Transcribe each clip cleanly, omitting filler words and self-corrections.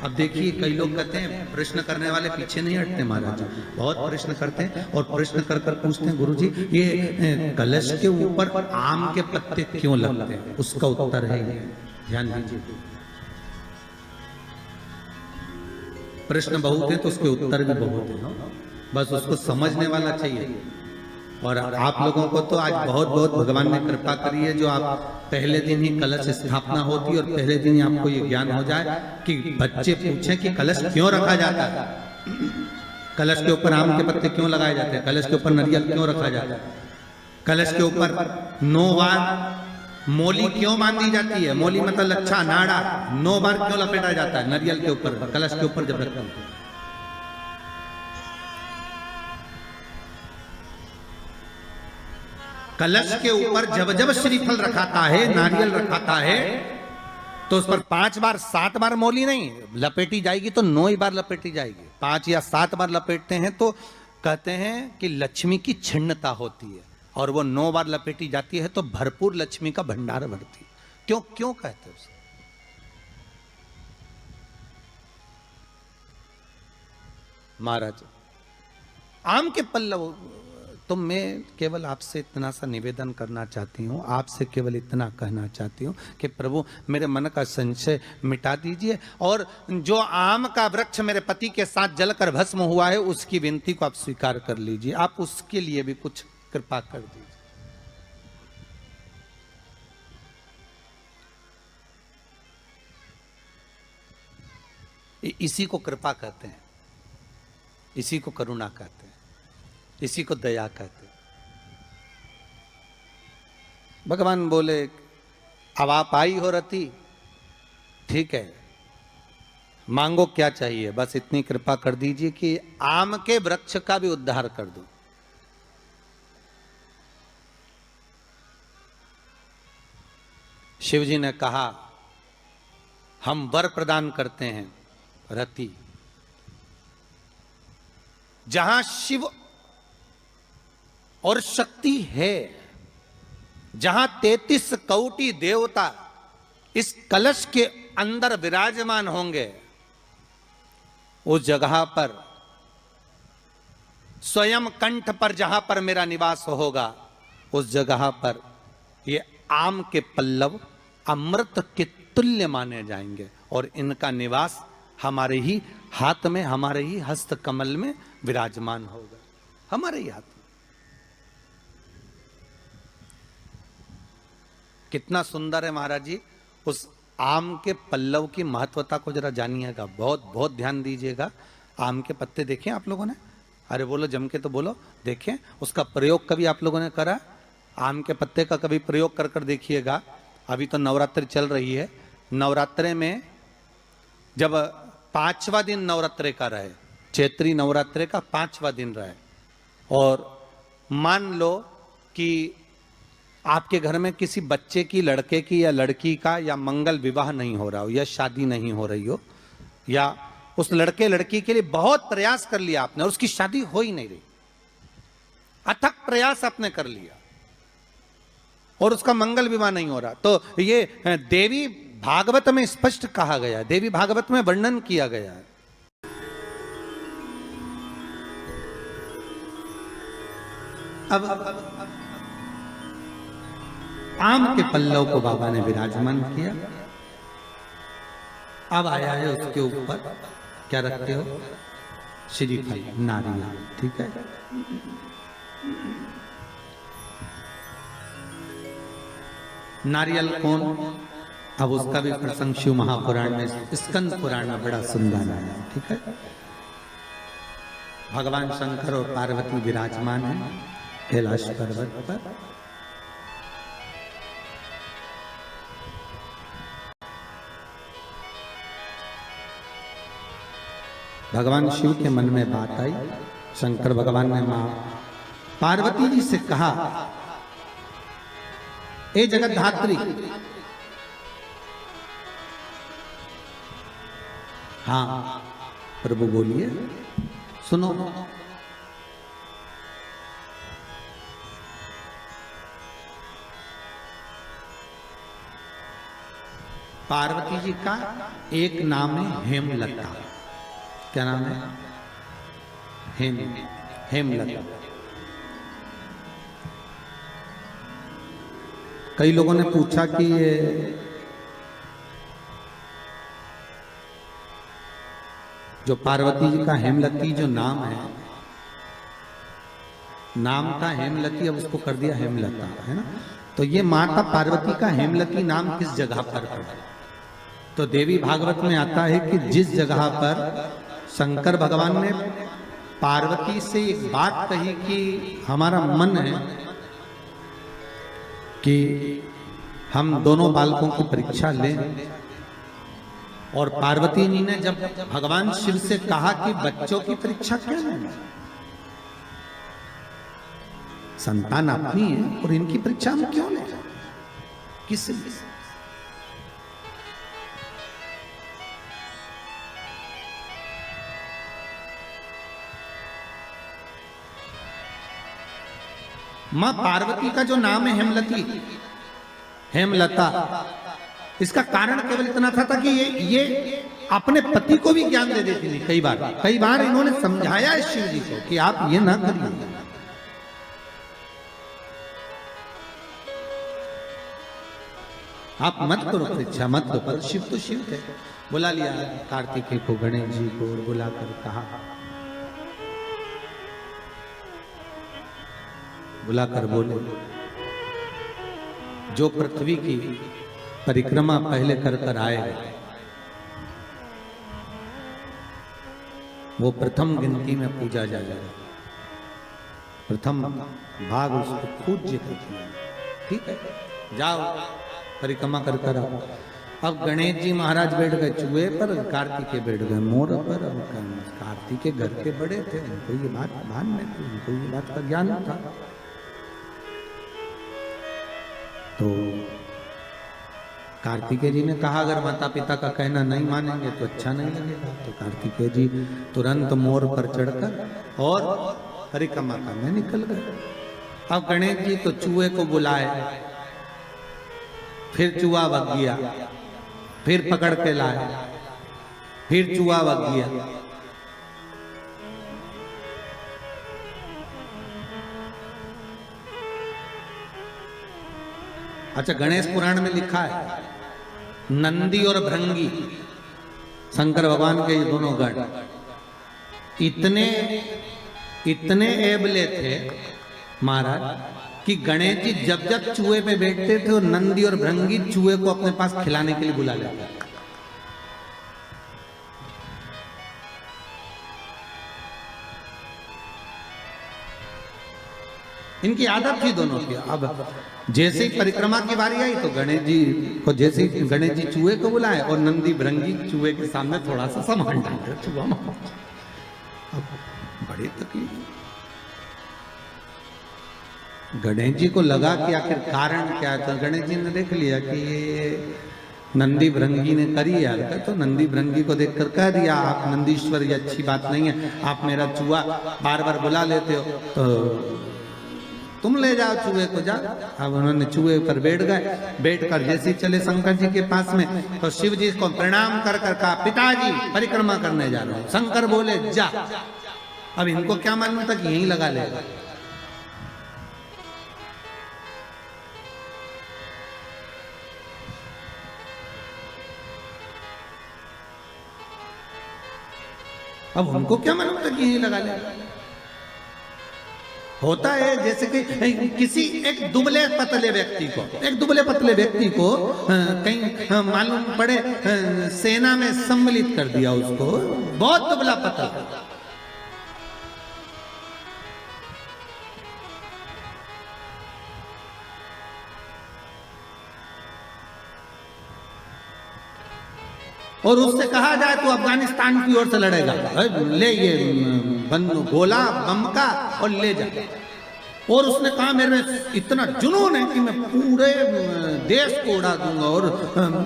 अब देखिए कई लोग कहते हैं प्रश्न करने वाले पीछे नहीं हटते महाराज, बहुत प्रश्न करते हैं और प्रश्न कर कर पूछते हैं गुरु जी ये कलश के ऊपर आम के पत्ते क्यों लगते हैं, उसका उत्तर है ये, ध्यान दीजिए। प्रश्न बहुत है तो उसके उत्तर भी बहुत है, बस उसको समझने वाला चाहिए। और आप लोगों को तो आज बहुत बहुत भगवान ने कृपा करी है, जो आप पहले दिन ही कलश स्थापना होती और पहले दिन ही आपको ये ज्ञान हो जाए कि बच्चे पूछें कि कलश क्यों रखा जाता है, कलश के ऊपर आम के पत्ते क्यों लगाए जाते हैं, कलश के ऊपर नारियल क्यों रखा जाता है, कलश के ऊपर 9 बार मोली क्यों बांधी जाती है, मोली मतलब लच्छा नाड़ा 9 बार क्यों लपेटा जाता है नारियल के ऊपर, कलश के ऊपर जब रखते हैं। कलश के ऊपर जब जब श्रीफल रखाता है, नारियल रखाता है, तो उस पर 5 बार 7 बार मोली नहीं लपेटी जाएगी, तो 9 ही बार लपेटी जाएगी। 5 या 7 बार लपेटते हैं तो कहते हैं कि लक्ष्मी की छिन्नता होती है, और वो 9 बार लपेटी जाती है तो भरपूर लक्ष्मी का भंडार भरती है। क्यों क्यों कहते हैं उसे? महाराज आम के पल्लव, तो मैं केवल आपसे इतना सा निवेदन करना चाहती हूँ, आपसे केवल इतना कहना चाहती हूँ कि प्रभु मेरे मन का संशय मिटा दीजिए, और जो आम का वृक्ष मेरे पति के साथ जलकर भस्म हुआ है उसकी विनती को आप स्वीकार कर लीजिए, आप उसके लिए भी कुछ कृपा कर दीजिए। इसी को कृपा कहते हैं, इसी को करुणा कहते हैं, इसी को दया कहते हैं। भगवान बोले अब आप आई हो रति, ठीक है मांगो क्या चाहिए, बस इतनी कृपा कर दीजिए कि आम के वृक्ष का भी उद्धार कर दो। शिवजी ने कहा हम वर प्रदान करते हैं रति, जहां शिव और शक्ति है, जहां 33 कोटि देवता इस कलश के अंदर विराजमान होंगे, उस जगह पर स्वयं कंठ पर जहां पर मेरा निवास होगा, उस जगह पर ये आम के पल्लव अमृत के तुल्य माने जाएंगे, और इनका निवास हमारे ही हाथ में, हमारे ही हस्त कमल में विराजमान होगा, हमारे ही हाथ में। कितना सुंदर है महाराज जी। उस आम के पल्लव की महत्वता को जरा जानिएगा, बहुत बहुत ध्यान दीजिएगा। आम के पत्ते देखें आप लोगों ने, अरे बोलो जम के तो बोलो, देखें उसका प्रयोग कभी आप लोगों ने करा? आम के पत्ते का कभी प्रयोग कर कर देखिएगा। अभी तो नवरात्रि चल रही है, नवरात्रे में जब 5वां दिन नवरात्रे का रहे, चैत्री नवरात्रे का 5वां दिन रहे, और मान लो कि आपके घर में किसी बच्चे की, लड़के की या लड़की का या मंगल विवाह नहीं हो रहा हो, या शादी नहीं हो रही हो, या उस लड़के लड़की के लिए बहुत प्रयास कर लिया आपने और उसकी शादी हो ही नहीं रही, अथक प्रयास आपने कर लिया और उसका मंगल विवाह नहीं हो रहा, तो ये देवी भागवत में स्पष्ट कहा गया है, देवी भागवत में वर्णन किया गया है। अब आम के पल्लव को बाबा ने विराजमान किया, अब आया है उसके ऊपर क्या रखते हो? श्रीफल, नारियल, ठीक है। नारियल कौन? अब उसका भी प्रसंग शिव महापुराण में, स्कंद पुराण में बड़ा सुंदर है, ठीक है। भगवान शंकर और पार्वती विराजमान है कैलाश पर्वत पर। भगवान शिव के मन में बात आई, शंकर भगवान ने मां पार्वती जी से कहा, ए जगतधात्री, हाँ प्रभु बोलिए, सुनो। पार्वती जी का एक नाम है हेमलता। क्या नाम है? हेमलता। कई लोगों ने पूछा कि ये जो पार्वती जी का हेमलती जो नाम है, नाम था हेमलती, अब उसको कर दिया हेमलता, है ना। तो ये माता पार्वती का हेमलती नाम किस जगह पर पड़ा? तो देवी भागवत में आता है कि जिस जगह पर शंकर भगवान ने पार्वती से एक बात कही कि हमारा मन है कि हम दोनों बालकों की परीक्षा लें, और पार्वती जी ने जब भगवान शिव से कहा कि बच्चों की परीक्षा क्या लेना, संतान अपनी है और इनकी परीक्षा हम क्यों लें, किस लिए? मां पार्वती का जो नाम है हेमलती, हेमलता, इसका कारण केवल इतना था कि ये अपने पति को भी ज्ञान दे देती थी। कई बार इन्होंने समझाया है शिव जी को कि आप ये ना करिए, आप मत करो परीक्षा, मत करो। पर शिव तो शिव थे, बुला लिया कार्तिकेय को, गणेश जी को, और बुलाकर कहा, बुलाकर बोले जो पृथ्वी की परिक्रमा पहले कर कर आएगा वो प्रथम गिनती में पूजा जाएगा, प्रथम भाग उसको पूज्य करते हैं। ठीक है, जाओ परिक्रमा कर कर आओ। अब गणेश जी महाराज बैठ गए चूहे पर, कार्तिकेय बैठ गए मोर पर। अब कार्तिकेय घर के बड़े थे, उनको ये बात भान में थी, उनको ये बात का ज्ञान था। तो कार्तिकेय जी ने कहा अगर माता पिता का कहना नहीं मानेंगे तो अच्छा नहीं लगेगा। तो कार्तिकेय जी तुरंत मोर पर चढ़कर और परिक्रमा करने निकल गए। अब गणेश जी तो चूहे को बुलाए, फिर चूहा भग गया, फिर पकड़ के लाए, फिर चूहा भग गया। अच्छा, गणेश पुराण में लिखा है नंदी और भृंगी, शंकर भगवान के ये दोनों गण इतने एबले थे महाराज कि गणेश जी जब जब चूहे पे बैठते थे और नंदी और भृंगी चूहे को अपने पास खिलाने के लिए बुला लेते। इनकी आदत थी दोनों की। अब जैसे ही परिक्रमा की बारी आई तो गणेश जी को, जैसे ही गणेश जी चूहे को बुलाए और नंदी भृंगी चूहे के सामने थोड़ा सा सामान डाले, चूहा बड़ी तकलीफ। गणेश जी को लगा कि आखिर कारण क्या है। तो गणेश जी ने देख लिया कि ये नंदी भृंगी ने करी यार, तो नंदी भृंगी को देखकर कह दिया आप नंदीश्वर, ये अच्छी बात नहीं है, आप मेरा चूहा बार बार बुला लेते हो, तो तुम ले जाओ चूहे को, जा। अब उन्होंने चूहे पर बैठ गए, बैठकर जैसे चले शंकर जी के पास में तो शिव जी को प्रणाम कर कर कहा पिताजी परिक्रमा करने जा रहा हूं। शंकर बोले जा। अब इनको क्या मालूम था कि यहीं लगा लेगा। अब उनको क्या मालूम था कि यहीं लगा लेगा। होता है जैसे कि किसी एक दुबले पतले व्यक्ति को कहीं मालूम पड़े सेना में सम्मिलित कर दिया, उसको बहुत दुबला पतला, और उससे कहा जाए तो अफगानिस्तान की ओर से लड़ेगा, ले ये गोला बम का और ले जा। और उसने कहा मेरे में इतना जुनून है कि मैं पूरे देश को उड़ा दूंगा और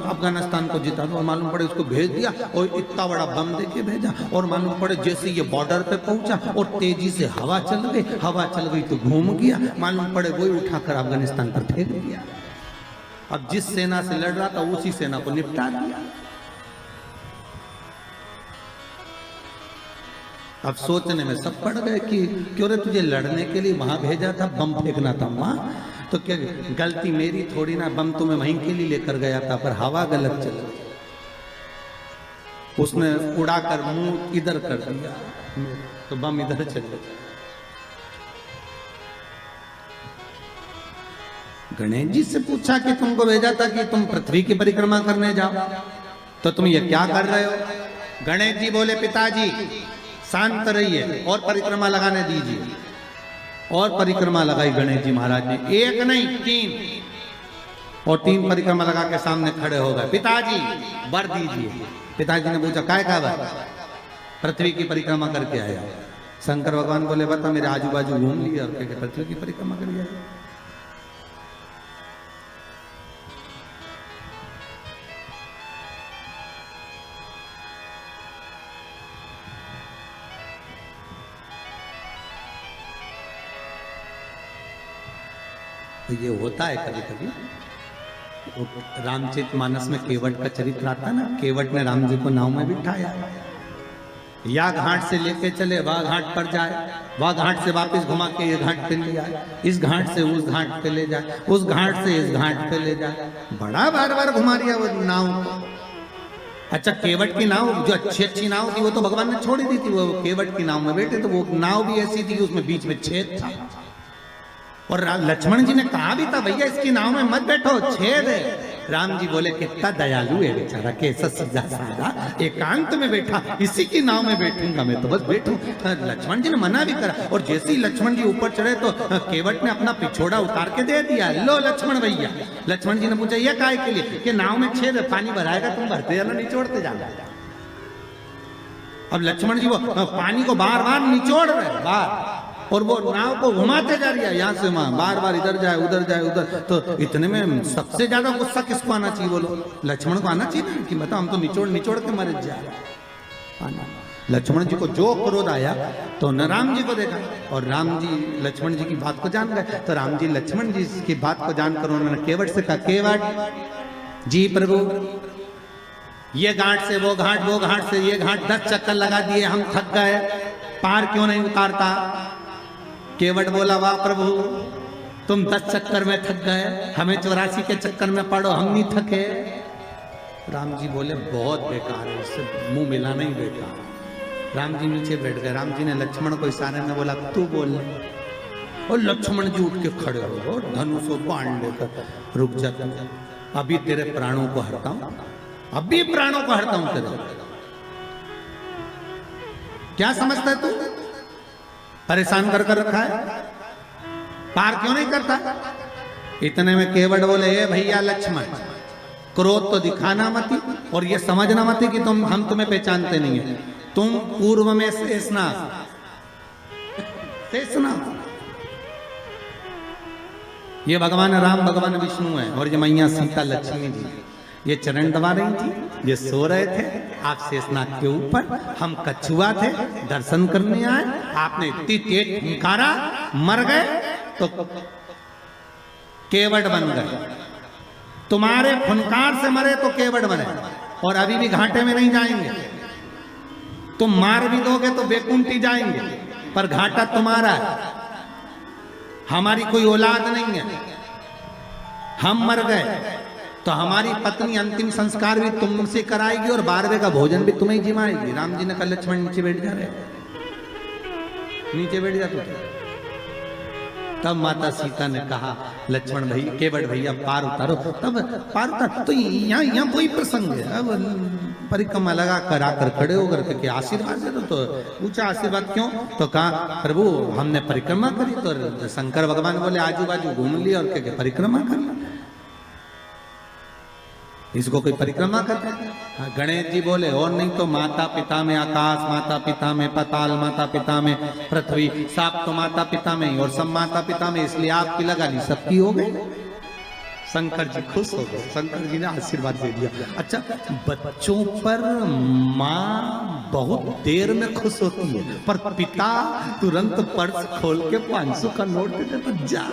अफगानिस्तान को जिता दूंगा। और मालूम पड़े उसको भेज दिया और इतना बड़ा बम देके भेजा। और मालूम पड़े जैसे ये बॉर्डर पे पहुंचा और तेजी से हवा चल गई तो घूम गया। मालूम पड़े वही उठाकर अफगानिस्तान पर फेंक दिया। अब जिस सेना से लड़ रहा था उसी सेना को निपटा दिया। अब सोचने में सब पड़ गए कि क्यों रे तुझे लड़ने के लिए वहां भेजा था, बम फेंकना था वहां, तो क्या गलती मेरी थोड़ी ना, बम तो मैं वहीं के लिए लेकर गया था, पर हवा गलत चल गई, उसने उड़ाकर मुंह इधर कर दिया तो बम इधर चल गया। गणेश जी से पूछा कि तुमको भेजा था कि तुम पृथ्वी की परिक्रमा करने जाओ, तो तुम ये क्या कर रहे हो? गणेश जी बोले पिताजी शांत रहिए और परिक्रमा लगाने दीजिए। और परिक्रमा लगाई गणेश जी महाराज ने, एक नहीं 3, और 3 परिक्रमा लगा के सामने खड़े हो गए। पिताजी वर दीजिए। पिताजी ने पूछा काय का वर? पृथ्वी की परिक्रमा करके आया। शंकर भगवान बोले बता, मेरे आजू बाजू घूम लिया और क्या पृथ्वी की परिक्रमा कर लिया। तो ये होता है कभी कभी। रामचरितमानस में केवट का चरित्र आता है ना, केवट ने राम जी को नाव में बिठाया, या घाट से लेके चले वह घाट पर जाए, वह घाट से वापस घुमा के ये घाट पे ले आए, इस घाट से उस घाट पे ले जाए, उस घाट से इस घाट पे ले जाए, बड़ा बार बार घुमा दिया वो नाव को। अच्छा केवट की नाव जो अच्छी नाव थी वो तो भगवान ने छोड़ दी थी, वो केवट की नाव में बैठे तो वो नाव भी ऐसी थी कि उसमें बीच में छेद था। और लक्ष्मण जी ने कहा भी था भैया इसकी नाव में मत बैठो, छेद है। राम जी बोले कितना दयालु है बेचारा, कैसा सीधा साधा एकांत में बैठा, इसी की नाव में बैठूंगा मैं तो बस बैठूं। लक्ष्मण जी ने मना भी करा, और जैसे ही लक्ष्मण जी ऊपर चढ़े तो केवट ने अपना पिछोड़ा उतार के दे दिया, लो लक्ष्मण भैया। लक्ष्मण जी ने पूछा ये काहे के लिए? कि नाव में छेद है, पानी भराएगा तुम भरते जाना निचोड़ते जाना। अब लक्ष्मण जी वो पानी को बार बार निचोड़ रहे बार, और वो नाव को घुमाते जा रही है यहाँ से वहां, बार बार इधर जाए उधर जाए उधर। तो इतने में सबसे ज्यादा गुस्सा किसको आना चाहिए बोलो? लक्ष्मण को आना चाहिए ना, कि मतलब हम तो निचोड़ निचोड़ के मर जाए। लक्ष्मण जी को जो क्रोध आया तो न राम जी को देखा, और राम जी लक्ष्मण जी की बात को जान गए। तो राम जी लक्ष्मण जी की बात को जानकर उन्होंने केवट से कहा, केवट जी प्रभु ये घाट से वो घाट, वो घाट से ये घाट 10 चक्कर लगा दिए, हम थक गए, पार क्यों नहीं उतारता? केवट बोला वाह प्रभु तुम 10 चक्कर में थक गए, हमें 84 के चक्कर में पड़ो, हम नहीं थके। राम जी बोले बहुत बेकार है, इससे मुंह मिलाना ही बेकार। राम जी नीचे बैठ गए। राम जी ने लक्ष्मण को इशारे में बोला तू बोल। और लक्ष्मण जी उठ के खड़े हो गए, धनुष को बाण लेकर, रुक जा तू, अभी तेरे प्राणों को हरता हूं, अभी प्राणों को हरता हूं तेरे। क्या समझता है तू? परेशान कर रखा है, पार क्यों नहीं करता? इतने में केवट बोले ए भैया लक्ष्मण क्रोध तो दिखाना मत, और ये समझना मत कि हम तुम्हें पहचानते नहीं है। तुम पूर्व में शेषनाग, ये भगवान राम भगवान विष्णु है, और ये मैया सीता लक्ष्मी जी, ये चरण दबा रही थी, ये सो रहे थे, आप शेषनाग के ऊपर, हम कछुआ थे दर्शन करने आए, आपने इतनी तेज फुंकारा, मर गए तो केवट बन गए। तुम्हारे फुनकार से मरे तो केवट बने, और अभी भी घाटे में नहीं जाएंगे। तुम मार भी दोगे तो बेकुंठी जाएंगे, पर घाटा तुम्हारा है, हमारी कोई औलाद नहीं है। हम मर गए तो हमारी पत्नी अंतिम संस्कार भी तुमसे कराएगी, और 12वें का भोजन भी तुम्हें जिमाएगी। राम जी ने कहा लक्ष्मण नीचे बैठ जा रहे, नीचे बैठ जा तू। तब माता सीता ने कहा लक्ष्मण भाई केवट भैया पार उतारो, तब पार उतार। तो यहाँ कोई प्रसंग है, अब परिक्रमा लगा कर आकर खड़े होकर के आशीर्वाद दे दो। तो पूछा आशीर्वाद क्यों? तो कहा प्रभु हमने परिक्रमा करी, तो शंकर भगवान बोले आजू बाजू घूम लिया और क्या परिक्रमा कर, इसको कोई परिक्रमा करता है? गणेश जी बोले और नहीं तो माता पिता में आकाश, माता पिता में पाताल, माता पिता में पृथ्वी, साप तो माता पिता में ही, और सब माता पिता में, इसलिए आपकी लगा ली, सबकी हो गई। शंकर जी खुश हो गए, शंकर जी ने आशीर्वाद दे दिया। अच्छा बच्चों पर माँ बहुत देर में खुश होती है, पर पिता तुरंत पर्स खोल के 500 का नोट दे देता, जा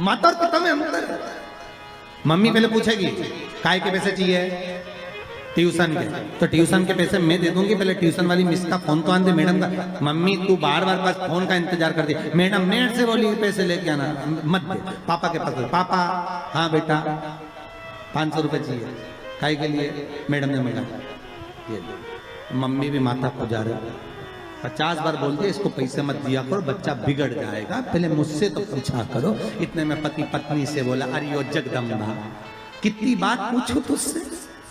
माता और पिता में अंतर है। मम्मी पहले पूछेगी काय के पैसे चाहिए, ट्यूशन के, तो ट्यूशन के पैसे मैं दे दूंगी, पहले ट्यूशन वाली मिस का फोन तो आन दे मैडम का। मम्मी तू बार बार बस फोन का इंतजार कर दी, मैडम नेट से बोली पैसे लेके आना, मत दे। पापा के पास, पापा हाँ बेटा 500 रुपए चाहिए, काय के लिए, मैडम ने मंगाया, ये मम्मी भी माता को जा रही 50 बार बोल दिया इसको पैसे मत दिया करो, बच्चा बिगड़ जाएगा, पहले मुझसे तो पूछा करो। इतने में पति पत्नी से बोला अरे यो जगदम्बा कितनी बात पूछो तुझसे,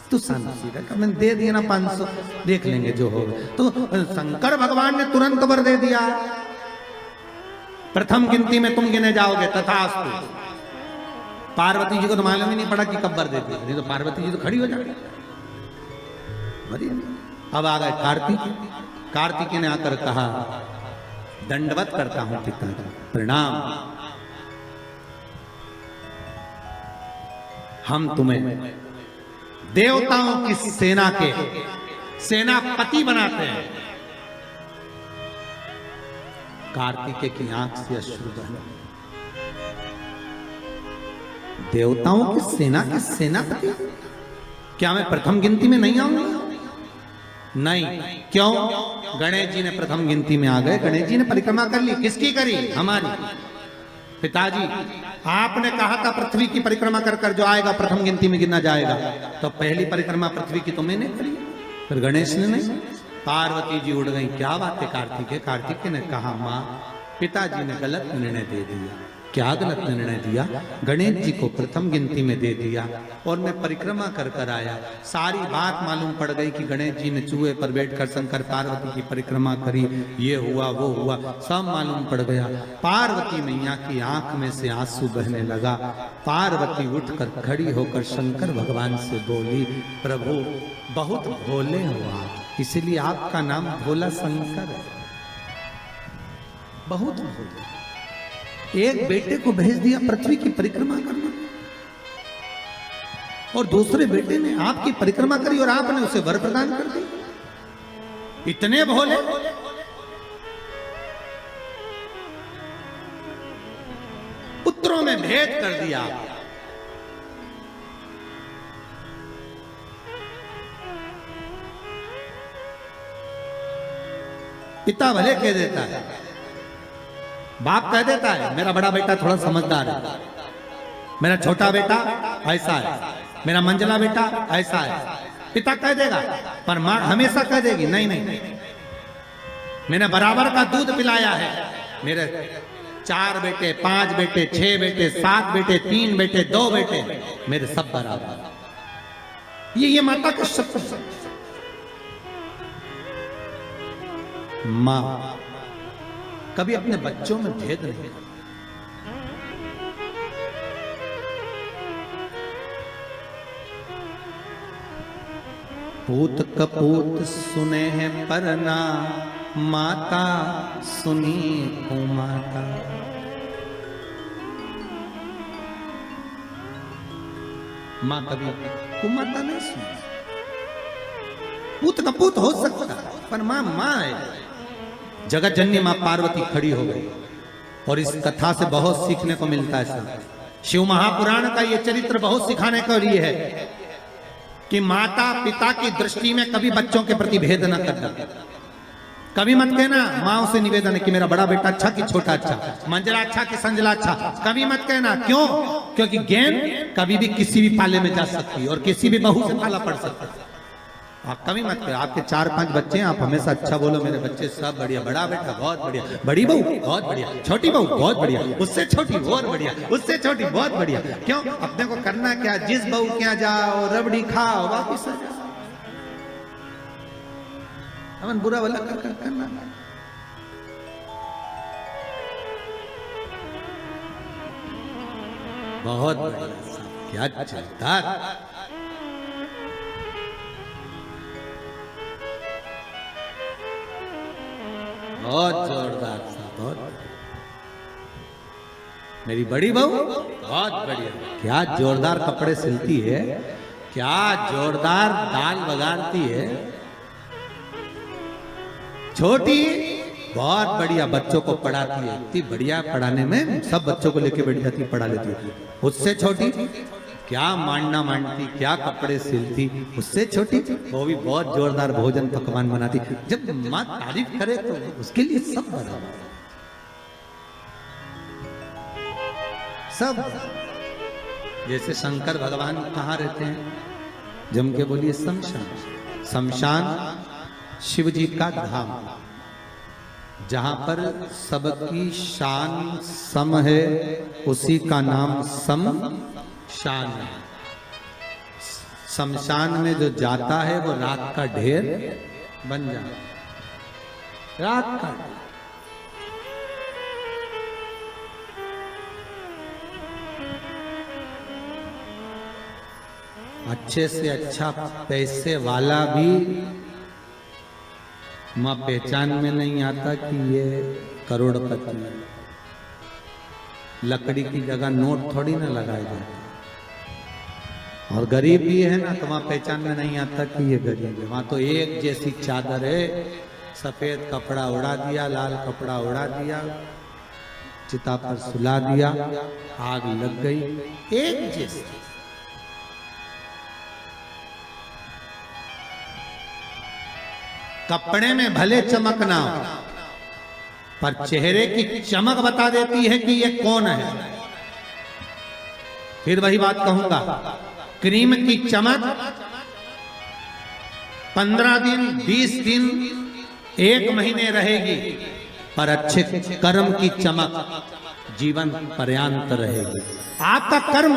तू शांति रख, मैंने दे दिया ना 500, देख लेंगे जो होगा। तो शंकर भगवान ने तुरंत वर दे दिया, प्रथम गिनती में तुम गिने जाओगे तथास्तु। पार्वती जी को तो मालूम ही नहीं पड़ा कि कब वर दे दिया, नहीं तो पार्वती जी तो खड़ी हो जाती। अब आ गए कार्तिक, कार्तिकेय ने आकर कहा दंडवत करता हूं पिता का, प्रणाम, हम तुम्हें देवताओं की सेना के सेनापति बनाते हैं। कार्तिकेय की आंख से अश्रु बहे। देवताओं की सेना के सेनापति, क्या मैं प्रथम गिनती में नहीं आऊंगा? नहीं, क्यों? गणेश जी ने प्रथम गिनती में आ गए, गणेश जी ने परिक्रमा कर ली, किसकी करी? हमारी। पिताजी आपने कहा था पृथ्वी की परिक्रमा कर कर जो आएगा प्रथम गिनती में गिना जाएगा, तो पहली परिक्रमा पृथ्वी की तो मैंने करी, फिर गणेश ने नहीं। पार्वती जी उड़ गई, क्या बात है कार्तिकेय? कार्तिकेय ने कहा माँ पिताजी ने गलत निर्णय दे दिया। क्या गलत निर्णय दिया? गणेश जी को प्रथम गिनती में दे दिया और मैं परिक्रमा कर कर आया, सारी बात मालूम पड़ गई कि गणेश जी ने चूहे पर बैठकर शंकर पार्वती की परिक्रमा करी, ये हुआ वो हुआ, सब मालूम पड़ गया। पार्वती मैया की आंख में से आंसू बहने लगा। पार्वती उठकर खड़ी होकर शंकर भगवान से बोली, प्रभु बहुत भोले हो आप, इसलिए आपका नाम भोला शंकर है, बहुत भोले। एक बेटे को भेज दिया पृथ्वी की परिक्रमा करना और दूसरे बेटे ने आपकी परिक्रमा करी और आपने उसे वर प्रदान कर दी। इतने भोले। पुत्रों में भेद कर दिया। पिता भले कह देता है, बाप कह देता है मेरा बड़ा बेटा थोड़ा समझदार है, मेरा छोटा बेटा ऐसा है, मेरा मंझला बेटा ऐसा है, पिता कह देगा, पर मां हमेशा कह देगी नहीं नहीं, मैंने बराबर का दूध पिलाया है, मेरे 4 बेटे 5 बेटे 6 बेटे 7 बेटे 3 बेटे 2 बेटे मेरे सब बराबर। ये माता का शब्द। मां कभी अपने बच्चों में भेद नहीं करती। पूत कपूत सुने हैं परना, माता सुनी कुमाता। मां कभी कुमाता नहीं सुनी। पूत कपूत हो सकता पर मां मां है। जगत जननी मां पार्वती खड़ी हो गई और इस कथा से बहुत सीखने को मिलता है। शिव महापुराण का यह चरित्र बहुत सिखाने के लिए है कि माता पिता की दृष्टि में कभी बच्चों के प्रति भेद न करना। कभी मत कहना माँ से निवेदन है कि मेरा बड़ा बेटा अच्छा कि छोटा अच्छा, मंजला अच्छा कि संजला अच्छा, कभी मत कहना। क्यों? क्योंकि गेंद कभी भी किसी भी पाले में जा सकती है और किसी भी बहू से पाला पड़ सकता है। आप कभी मत करो। आपके 4-5 बच्चे हैं, आप हमेशा अच्छा बोलो, मेरे बच्चे सब बढ़िया, बड़ा बेटा बहुत बढ़िया, बड़ी बहू बहुत बढ़िया, छोटी बहू बहुत बढ़िया, उससे छोटी बहुत बढ़िया, उससे छोटी बहुत बढ़िया। क्यों? अपने को करना क्या, जिस बहू के यहाँ जाओ रबड़ी खाओ वापिस आ जाओ। हमन बुरा वाला कर करना। बहुत बढ़िया, क्या चलता। बहुत जोरदार सा, बहुत। मेरी बड़ी बहू बहुत बढ़िया, क्या जोरदार कपड़े सिलती है, क्या जोरदार दाल बघारती है। छोटी बहुत बढ़िया बच्चों को पढ़ाती है, इतनी बढ़िया पढ़ाने में, सब बच्चों को लेके बैठ जाती, पढ़ा लेती है। उससे छोटी क्या मांडना मांडती, क्या कपड़े सिलती, उससे छोटी वो भी बहुत जोरदार भोजन पकवान बनाती। जब माँ तारीफ करे तो उसके लिए सब बराबर, सब। जैसे शंकर भगवान कहाँ रहते हैं, जम के बोलिए शमशान। शमशान शिव जी का धाम, जहां पर सबकी शान सम है, उसी का नाम शमशान है। शमशान में जो जाता है वो राख का ढेर बन जाता, राख का ढेर। अच्छे से अच्छा पैसे वाला भी मां पहचान में नहीं आता कि ये करोड़पति है। लकड़ी की जगह नोट थोड़ी ना लगाए जाते, और गरीब भी है ना तो वहां पहचान में नहीं आता कि ये गरीब है। वहां तो एक जैसी चादर है, सफेद कपड़ा उड़ा दिया, लाल कपड़ा उड़ा दिया, चिता पर सुला दिया, आग लग गई, एक जैसी। कपड़े में भले चमक ना हो, पर चेहरे की चमक बता देती है कि ये कौन है। फिर वही बात कहूंगा, क्रीम की चमक 15 दिन, 20 दिन, 1 महीने रहेगी, पर अच्छे कर्म की चमक जीवन पर्यंत रहेगी। आपका कर्म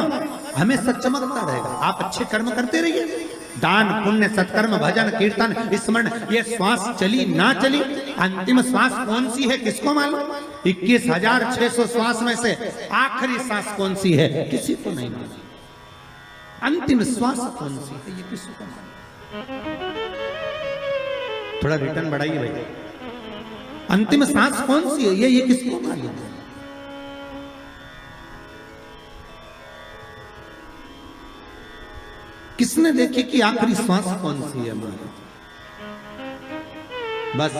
हमेशा चमकता रहेगा, आप अच्छे कर्म करते रहिए। दान, पुण्य, सत्कर्म, भजन, कीर्तन, स्मरण, ये श्वास चली ना चली, अंतिम श्वास कौन सी है किसको मालूम? 21,600 श्वास में से आखिरी श्वास कौन सी है किसी को नहीं मालूम। अंतिम श्वास कौन सी है ये किसी को मालूम। थोड़ा रिटर्न बढ़ाइए भाई। अंतिम सांस कौन सी है ये किसको मालूम है? किसने देखी कि आखिरी श्वास कौन सी है हमारी? बस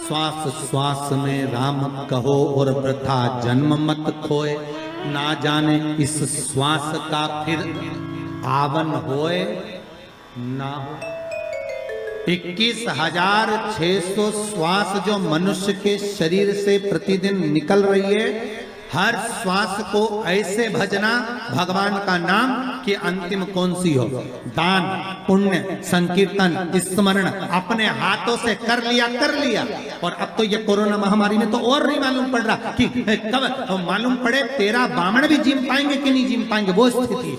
श्वास श्वास में राम कहो और वृथा जन्म मत खोए, ना जाने इस श्वास का फिर आवन होए ना। 21,600 श्वास जो मनुष्य के शरीर से प्रतिदिन निकल रही है, हर श्वास को ऐसे भजना भगवान का नाम कि अंतिम कौन सी हो। दान, पुण्य, संकीर्तन, स्मरण अपने हाथों से कर लिया। और अब तो ये कोरोना महामारी में तो और नहीं मालूम पड़ रहा कि कब मालूम पड़े 13 ब्राह्मण भी जिम पाएंगे कि नहीं जिम पाएंगे, वो स्थिति है।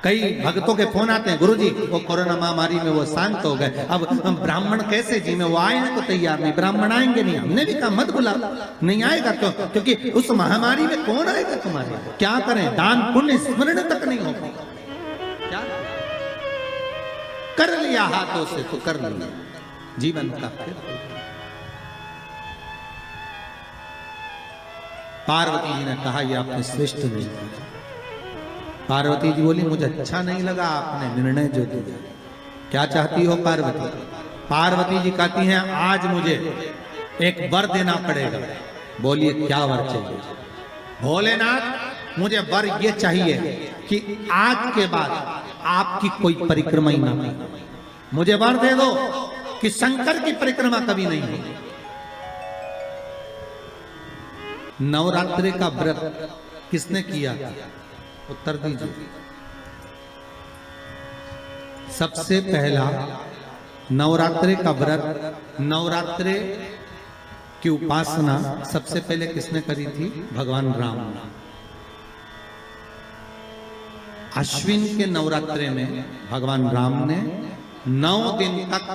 कई भक्तों के फोन आते हैं, गुरुजी वो कोरोना महामारी में वो शांत हो गए, अब हम ब्राह्मण कैसे जी में, वो आने को तैयार नहीं, ब्राह्मण आएंगे नहीं। हमने भी कहा मत बुला, नहीं आएगा क्यों? क्योंकि उस महामारी में कौन आएगा तुम्हारे? क्या करें? दान पुण्य स्मरण तक नहीं हो पाएगा। क्या कर लिया हाथों से तो कर लिया, जीवन का फिर। पार्वती जी ने कहा ये आपने श्रेष्ठ नहीं किया। पार्वती जी बोली मुझे अच्छा नहीं लगा आपने निर्णय जो दिया। क्या चाहती हो पार्वती? पार्वती जी कहती हैं आज मुझे एक वर देना पड़ेगा। बोलिए क्या वर चाहिए? भोलेनाथ मुझे वर ये चाहिए कि आज के बाद आपकी कोई परिक्रमा ही ना हो। मुझे वर दे दो कि शंकर की परिक्रमा कभी नहीं होगी। नवरात्रि का व्रत किसने किया? उत्तर दीजिए। सबसे पहला नवरात्रि का व्रत, नवरात्रि की उपासना सबसे पहले किसने करी थी? भगवान राम ने। अश्विन के नवरात्रि में भगवान राम ने 9 दिन तक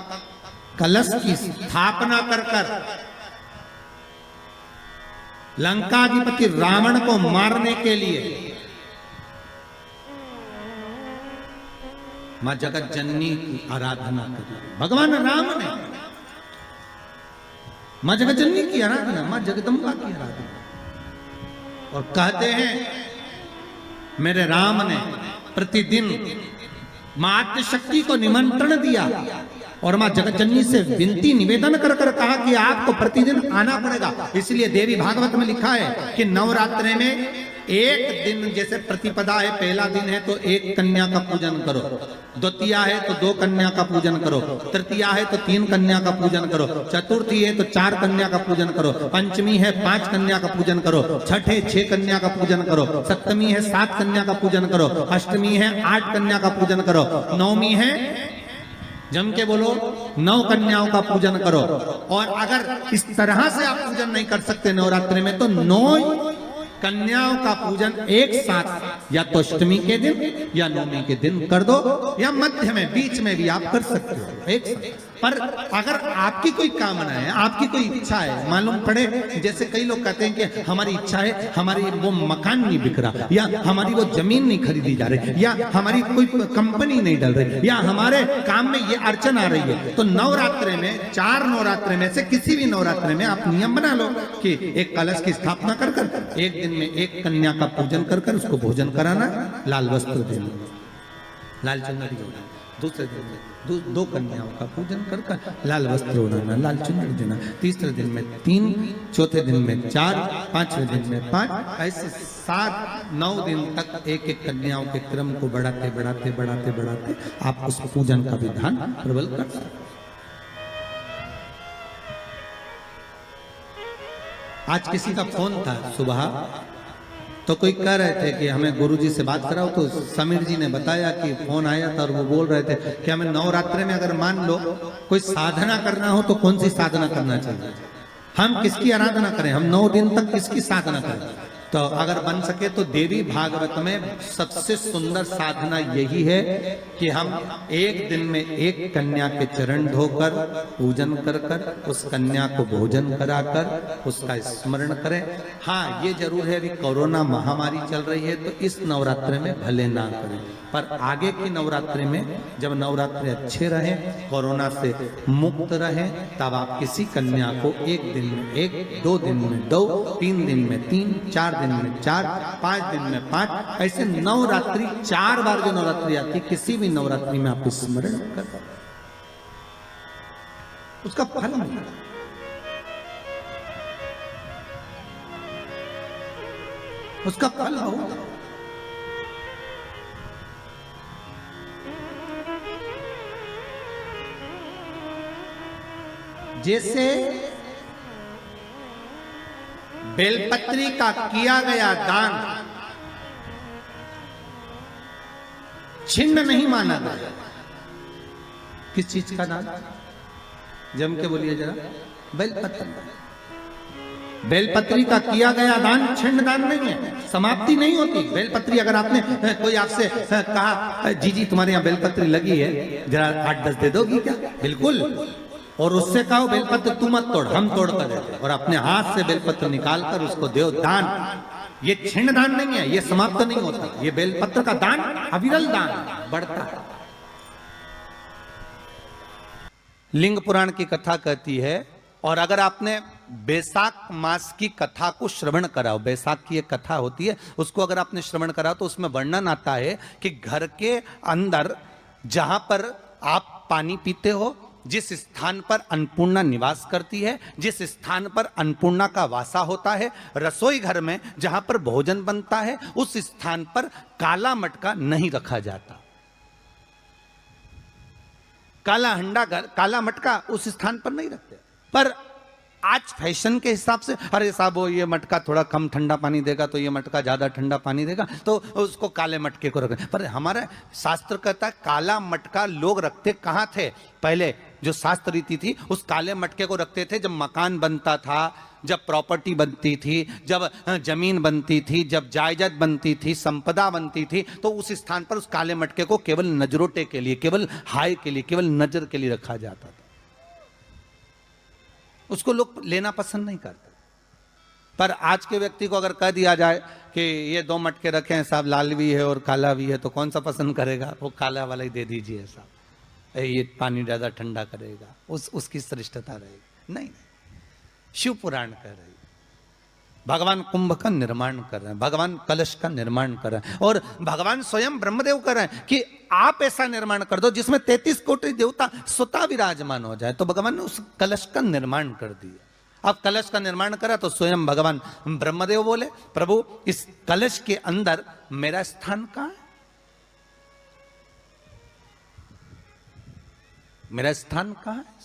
कलश की स्थापना कर लंकाधिपति रावण को मारने के लिए मां जगत जननी की आराधना करी। भगवान राम ने मां जगत जननी की आराधना, मां जगदम्बा की आराधना। और कहते हैं मेरे राम ने प्रतिदिन मां आद्य शक्ति को निमंत्रण दिया और मां जगतजननी से विनती निवेदन कर कर कहा कि आपको प्रतिदिन आना पड़ेगा। इसलिए देवी भागवत में लिखा है कि नवरात्रि में एक दिन, जैसे प्रतिपदा है, पहला दिन है तो एक कन्या का पूजन करो, द्वितीया है तो 2 कन्या का पूजन करो, तृतीया है तो 3 कन्या का पूजन करो, चतुर्थी है तो 4 कन्या का पूजन करो, पंचमी है 5 कन्या का पूजन करो, छठ है 6 कन्या का पूजन करो, सप्तमी है 7 कन्या का पूजन करो, अष्टमी है 8 कन्या का पूजन करो, नवमी है, जम के बोलो, 9 कन्याओं का पूजन करो। और अगर इस तरह से आप पूजन नहीं कर सकते नवरात्रि में, तो 9 कन्याओं का पूजन एक साथ या तो अष्टमी के दिन या नवमी के दिन कर दो, या मध्य में, बीच में भी आप कर सकते हो एक साथ। पर अगर आपकी कोई कामना है, आपकी कोई इच्छा है, मालूम पड़े, जैसे कई लोग कहते हैं कि हमारी इच्छा है, हमारी वो मकान नहीं बिक रहा, या हमारी वो जमीन नहीं खरीदी जा रही, या हमारी कोई कंपनी नहीं डल रही, या हमारे काम में ये अड़चन आ रही है, तो नवरात्रि में, 4 नवरात्रि में से किसी भी नवरात्रि में आप नियम बना लो कि एक कलश की स्थापना कर कर एक दिन में एक कन्या का पूजन कर कर उसको भोजन कराना, लाल वस्त्र देना, लाल चुनरी देना, दूसरे दिन में 2 कन्याओं का पूजन कर कर लाल वस्त्र ओढ़ाना, लाल चुनरी देना, तीसरे दिन में 3, चौथे दिन में 4, 5वें दिन में 5, ऐसे 7-9 दिन तक एक एक कन्याओं के क्रम को बढ़ाते बढ़ाते बढ़ाते बढ़ाते आप उस पूजन का विधान प्रबल कर सकते। आज किसी का फोन था सुबह, तो कोई कह रहे थे कि हमें गुरुजी से बात कराओ, तो समीर जी ने बताया कि फोन आया था और वो बोल रहे थे कि हमें नवरात्रि में अगर मान लो कोई साधना करना हो तो कौन सी साधना करना चाहिए, हम किसकी आराधना करें, हम 9 दिन तक किसकी साधना करें। तो अगर बन सके तो देवी भागवत में सबसे सुंदर साधना यही है कि हम एक दिन में एक कन्या के चरण धोकर पूजन कर कर उस कन्या को भोजन कराकर उसका स्मरण करें। हाँ, ये जरूर है अभी कोरोना महामारी चल रही है तो इस नवरात्रि में भले ना करें, पर आगे की नवरात्रि में जब नवरात्रि अच्छे रहे, कोरोना से मुक्त रहे, तब आप किसी कन्या को एक दिन में 1, 2 दिन में 2, 3 दिन में 3, 4 दिन में 4, 5 दिन में 5, ऐसे नवरात्रि 4 बार जो नवरात्रि आती, किसी भी नवरात्रि में आप स्मरण कर उसका फल मिलेगा। उसका फल होगा। जैसे बेलपत्री का किया गया दान छिन्न नहीं माना गया। किस चीज का दान? जम के बोलिए जरा। बेलपत्री। बेलपत्री का किया गया दान छिन्न दान नहीं है, समाप्ति नहीं होती। बेलपत्री अगर आपने कोई आपसे कहा जी जी तुम्हारे यहाँ बेलपत्री लगी है, जरा 8-10 दे दोगी क्या? बिल्कुल। और उससे कहो बेलपत्र तू मत तोड़, हम तोड़ कर देते, और अपने हाथ से बेलपत्र निकाल कर उसको दो दान। ये छिन्न दान नहीं है, ये समाप्त नहीं होता। ये बेलपत्र का दान अविरल दान बढ़ता है। लिंग पुराण की कथा कहती है, और अगर आपने बैसाख मास की कथा को श्रवण कराओ, बैसाख की एक कथा होती है, उसको अगर आपने श्रवण कराओ तो उसमें वर्णन आता है कि घर के अंदर जहां पर आप पानी पीते हो, जिस स्थान पर अन्नपूर्णा निवास करती है, जिस स्थान पर अन्नपूर्णा का वासा होता है, रसोई घर में जहां पर भोजन बनता है, उस स्थान पर काला मटका नहीं रखा जाता। काला हंडा, काला मटका उस स्थान पर नहीं रखते। पर आज फैशन के हिसाब से, अरे साहब वो ये मटका थोड़ा कम ठंडा पानी देगा तो ये मटका ज्यादा ठंडा पानी देगा, तो उसको काले मटके को रखें। पर हमारा शास्त्र कहता है काला मटका लोग रखते कहाँ थे? पहले जो शास्त्र रीति थी, उस काले मटके को रखते थे जब मकान बनता था, जब प्रॉपर्टी बनती थी, जब जमीन बनती थी, जब जायदाद बनती थी, संपदा बनती थी, तो उस स्थान पर उस काले मटके को केवल नजरोटे के लिए, केवल हाय के लिए, केवल नजर के लिए रखा जाता था। उसको लोग लेना पसंद नहीं करते। पर आज के व्यक्ति को अगर कह दिया जाए कि ये 2 मटके रखे हैं साहब, लाल भी है और काला भी है, तो कौन सा पसंद करेगा? वो काला वाला ही दे दीजिए साहब, ये पानी ज्यादा ठंडा करेगा, उसकी श्रेष्ठता रहेगी। नहीं, शिव पुराण कह रही, भगवान कुंभ का निर्माण कर रहे हैं, भगवान कलश का निर्माण कर रहे हैं, और भगवान स्वयं ब्रह्मदेव कर रहे हैं कि आप ऐसा निर्माण कर दो जिसमें 33 कोटि देवता स्वतः विराजमान हो जाए। तो भगवान ने उस कलश का निर्माण कर दिया। अब कलश का निर्माण करा तो स्वयं भगवान ब्रह्मदेव बोले, प्रभु इस कलश के अंदर मेरा स्थान कहां है? मेरा स्थान कहां है?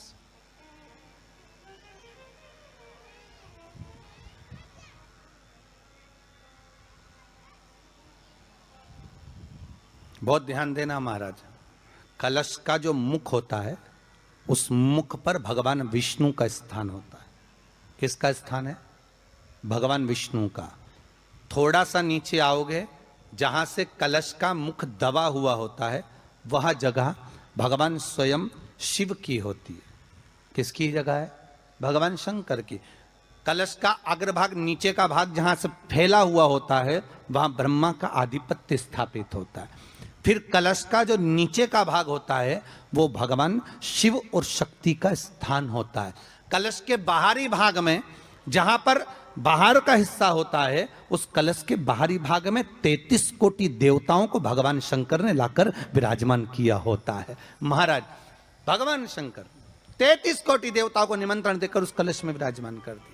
बहुत ध्यान देना महाराज, कलश का जो मुख होता है उस मुख पर भगवान विष्णु का स्थान होता है। किसका स्थान है? भगवान विष्णु का। थोड़ा सा नीचे आओगे, जहां से कलश का मुख दबा हुआ होता है, वह जगह भगवान स्वयं शिव की होती है। किसकी जगह है? भगवान शंकर की। कलश का अग्रभाग, नीचे का भाग जहां से फैला हुआ होता है, वहां ब्रह्मा का आधिपत्य स्थापित होता है। फिर कलश का जो नीचे का भाग होता है वो भगवान शिव और शक्ति का स्थान होता है। कलश के बाहरी भाग में, जहां पर बाहर का हिस्सा होता है, उस कलश के बाहरी भाग में 33 कोटि देवताओं को भगवान शंकर ने लाकर विराजमान किया होता है। महाराज भगवान शंकर 33 कोटि देवताओं को निमंत्रण देकर उस कलश में विराजमान कर दिया।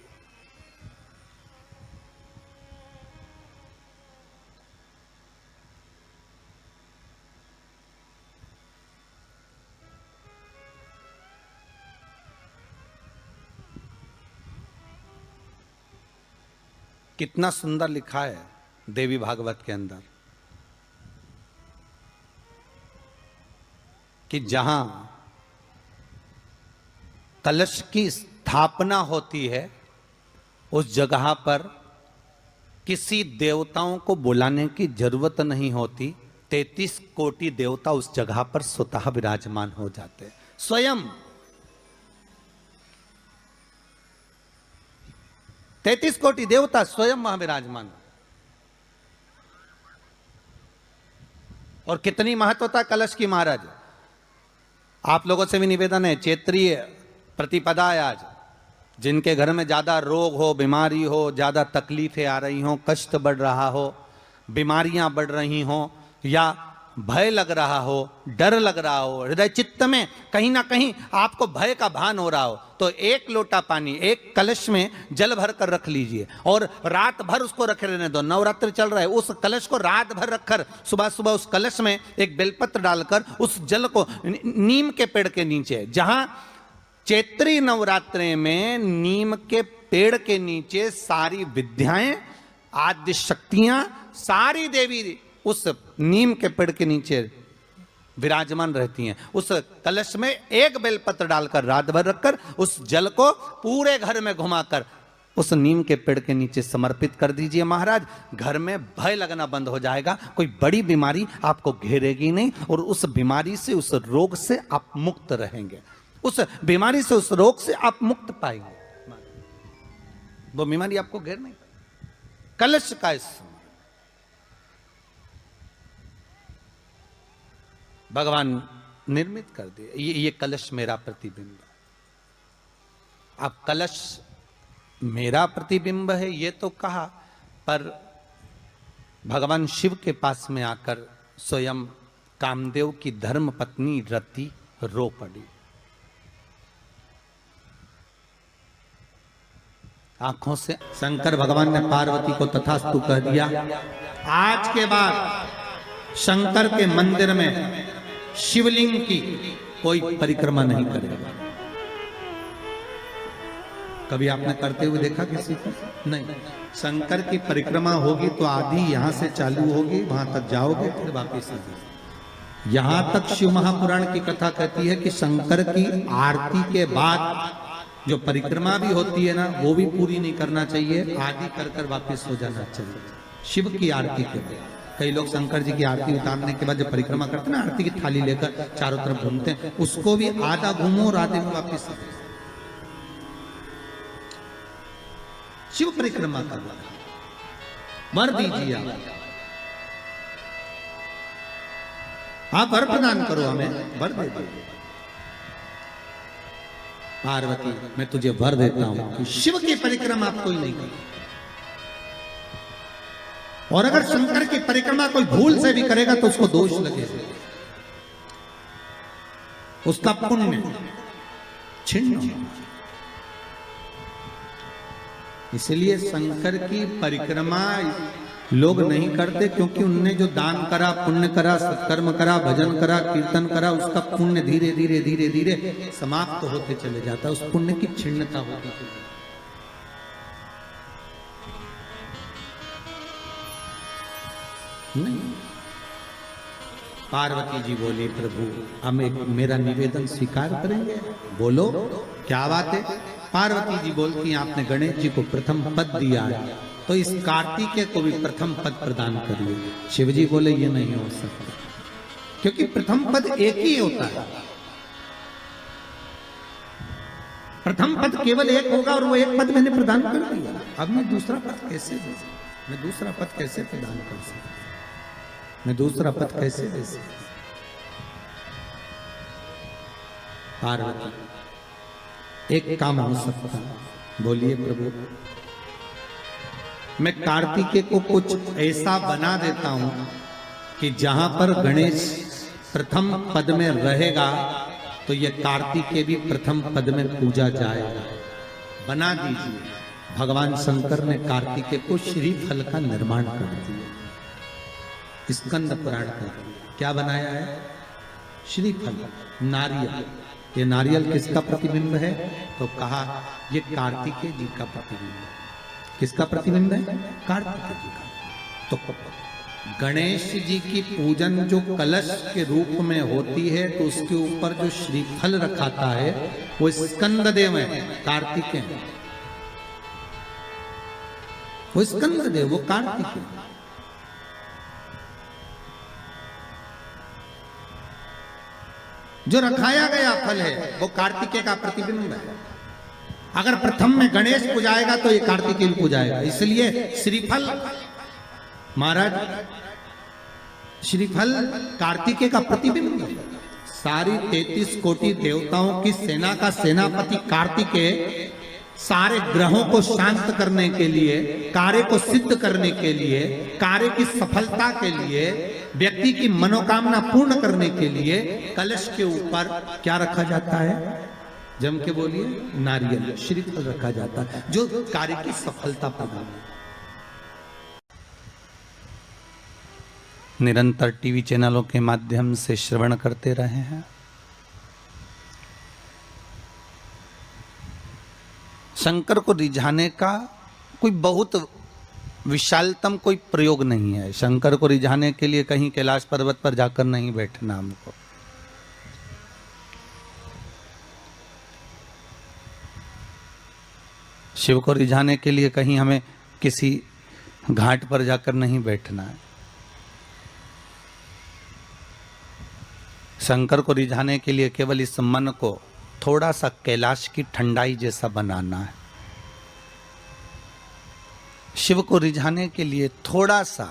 कितना सुंदर लिखा है देवी भागवत के अंदर कि जहां कलश की स्थापना होती है उस जगह पर किसी देवताओं को बुलाने की जरूरत नहीं होती। 33 कोटि देवता उस जगह पर स्वतः विराजमान हो जाते हैं। स्वयं 33 कोटि देवता स्वयं वहां विराजमान। और कितनी महत्वता कलश की महाराज। आप लोगों से भी निवेदन है, क्षेत्रीय प्रतिपदा है आज, जिनके घर में ज्यादा रोग हो, बीमारी हो, ज्यादा तकलीफें आ रही हो, कष्ट बढ़ रहा हो, बीमारियां बढ़ रही हो, या भय लग रहा हो, डर लग रहा हो, हृदय चित्त में कहीं ना कहीं आपको भय का भान हो रहा हो, तो एक लोटा पानी एक कलश में जल भर कर रख लीजिए और रात भर उसको रखे रहने दो। नवरात्र चल रहा है, उस कलश को रात भर रखकर सुबह सुबह उस कलश में एक बेलपत्र डालकर उस जल को नीम के पेड़ के नीचे, जहां चैत्री नवरात्रे में नीम के पेड़ के नीचे सारी विद्याएं, आद्य शक्तियां, सारी देवी उस नीम के पेड़ के नीचे विराजमान रहती हैं। उस कलश में एक बेलपत्र डालकर रात भर रखकर उस जल को पूरे घर में घुमाकर उस नीम के पेड़ के नीचे समर्पित कर दीजिए महाराज। घर में भय लगना बंद हो जाएगा, कोई बड़ी बीमारी आपको घेरेगी नहीं और उस बीमारी से, उस रोग से आप मुक्त रहेंगे। उस बीमारी से, उस रोग से आप मुक्त पाएंगे, वो बीमारी आपको घेर नहीं पाएगी। कलश का भगवान निर्मित कर दिए। ये कलश मेरा प्रतिबिंब है। अब कलश मेरा प्रतिबिंब है ये तो कहा, पर भगवान शिव के पास में आकर स्वयं कामदेव की धर्म पत्नी रति रो पड़ी। आंखों से शंकर भगवान ने पार्वती को तथास्तु कह दिया। आज के बाद शंकर के मंदिर में शिवलिंग की कोई परिक्रमा नहीं करेगा। कभी आपने करते हुए देखा किसी को? नहीं। शंकर की परिक्रमा होगी तो आधी यहां से चालू होगी, वहां तक जाओगे फिर वापिस आगे। यहां तक शिव महापुराण की कथा कहती है कि शंकर की आरती के बाद जो परिक्रमा भी होती है ना, वो भी पूरी नहीं करना चाहिए, आधी कर कर वापिस हो जाना चाहिए। शिव की आरती के बाद कई लोग शंकर जी की आरती उतारने के बाद जब परिक्रमा करते हैं ना, आरती की थाली लेकर चारों तरफ घूमते हैं, उसको भी आधा घूमो और आधे में वापिस। शिव परिक्रमा कर वर दीजिए आप वर प्रदान करो, हमें वर दे दो। पार्वती मैं तुझे वर देता हूं कि शिव की परिक्रमा आप कोई नहीं करे। और अगर शंकर की परिक्रमा कोई भूल से भी करेगा तो उसको दोष लगेगा, उसका पुण्य छिन्न होगा। इसलिए शंकर की परिक्रमा लोग नहीं करते, क्योंकि उनने जो दान करा, पुण्य करा, सत्कर्म करा, भजन करा, कीर्तन करा, उसका पुण्य धीरे धीरे धीरे धीरे समाप्त होते चले जाता है, उस पुण्य की क्षीणता होती चली जाती। नहीं, पार्वती जी बोली प्रभु हम एक मेरा निवेदन स्वीकार करेंगे, बोलो क्या बात है। पार्वती जी बोलती आपने गणेश जी को प्रथम पद दिया है, तो इस कार्तिकेय को भी प्रथम पद प्रदान करिए। शिव जी बोले ये नहीं हो सकता, क्योंकि प्रथम पद एक ही होता है, प्रथम पद केवल एक होगा और वो एक पद मैंने प्रदान कर दिया। अब मैं दूसरा पद कैसे दे सकता, मैं दूसरा पद कैसे प्रदान कर सकता, मैं दूसरा पद कैसे दे सकता। पार्वती एक काम हो सकता, बोलिए प्रभु मैं कार्तिकेय को कुछ ऐसा बना देता हूं कि जहां पर गणेश प्रथम पद में रहेगा तो ये कार्तिकेय भी प्रथम पद में पूजा जाएगा, बना दीजिए। भगवान शंकर ने कार्तिकेय को श्रीफल का निर्माण कर दिया, स्कंद पुराण का क्या बनाया है, श्रीफल, नारियल। ये नारियल किसका प्रतिबिंब है, तो कहा ये कार्तिकेय जी का प्रतिबिंब है। किसका प्रतिबिंब है, कार्तिकेय जी का। तो गणेश जी की पूजन जो कलश के रूप में होती है, तो उसके ऊपर जो श्रीफल रखाता है वो स्कंद देव है, कार्तिकेय, वो स्कंद देव, वो कार्तिकेय। जो रखाया गया फल है वो कार्तिकेय का प्रतिबिंब है। अगर प्रथम में गणेश पूजाएगा तो ये कार्तिकेय भी पूजाएगा। इसलिए श्रीफल महाराज, श्रीफल कार्तिकेय का प्रतिबिंब है। सारी 33 कोटि देवताओं की सेना का सेनापति कार्तिकेय सारे ग्रहों को शांत करने के लिए, कार्य को सिद्ध करने के लिए, कार्य की सफलता के लिए, व्यक्ति की मनोकामना पूर्ण करने के लिए कलश के ऊपर क्या रखा जाता है, जम के बोलिए, नारियल, श्रीफल रखा जाता है, जो कार्य की सफलता प्रदान। निरंतर टीवी चैनलों के माध्यम से श्रवण करते रहे हैं। शंकर को रिझाने का कोई बहुत विशालतम कोई प्रयोग नहीं है। शंकर को रिझाने के लिए कहीं कैलाश पर्वत पर जाकर नहीं बैठना हमको। शिव को रिझाने के लिए कहीं हमें किसी घाट पर जाकर नहीं बैठना है। शंकर को रिझाने के लिए केवल इस मन को थोड़ा सा कैलाश की ठंडाई जैसा बनाना है। शिव को रिझाने के लिए थोड़ा सा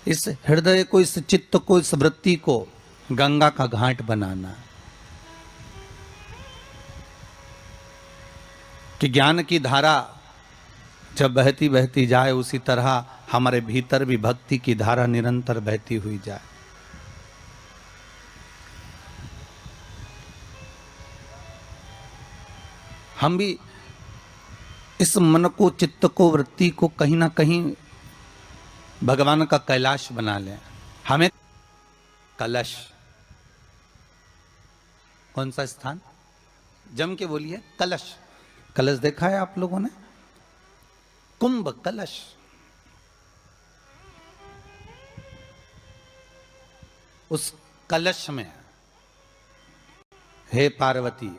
इस हृदय को, इस चित्त को, इस वृत्ति को गंगा का घाट बनाना है कि ज्ञान की धारा जब बहती बहती जाए, उसी तरह हमारे भीतर भी भक्ति की धारा निरंतर बहती हुई जाए। हम भी इस मन को, चित्त को, वृत्ति को कहीं ना कहीं भगवान का कैलाश बना लें। हमें कलश, कौन सा स्थान, जम के बोलिए, कलश। कलश देखा है आप लोगों ने, कुंभ कलश। उस कलश में हे पार्वती,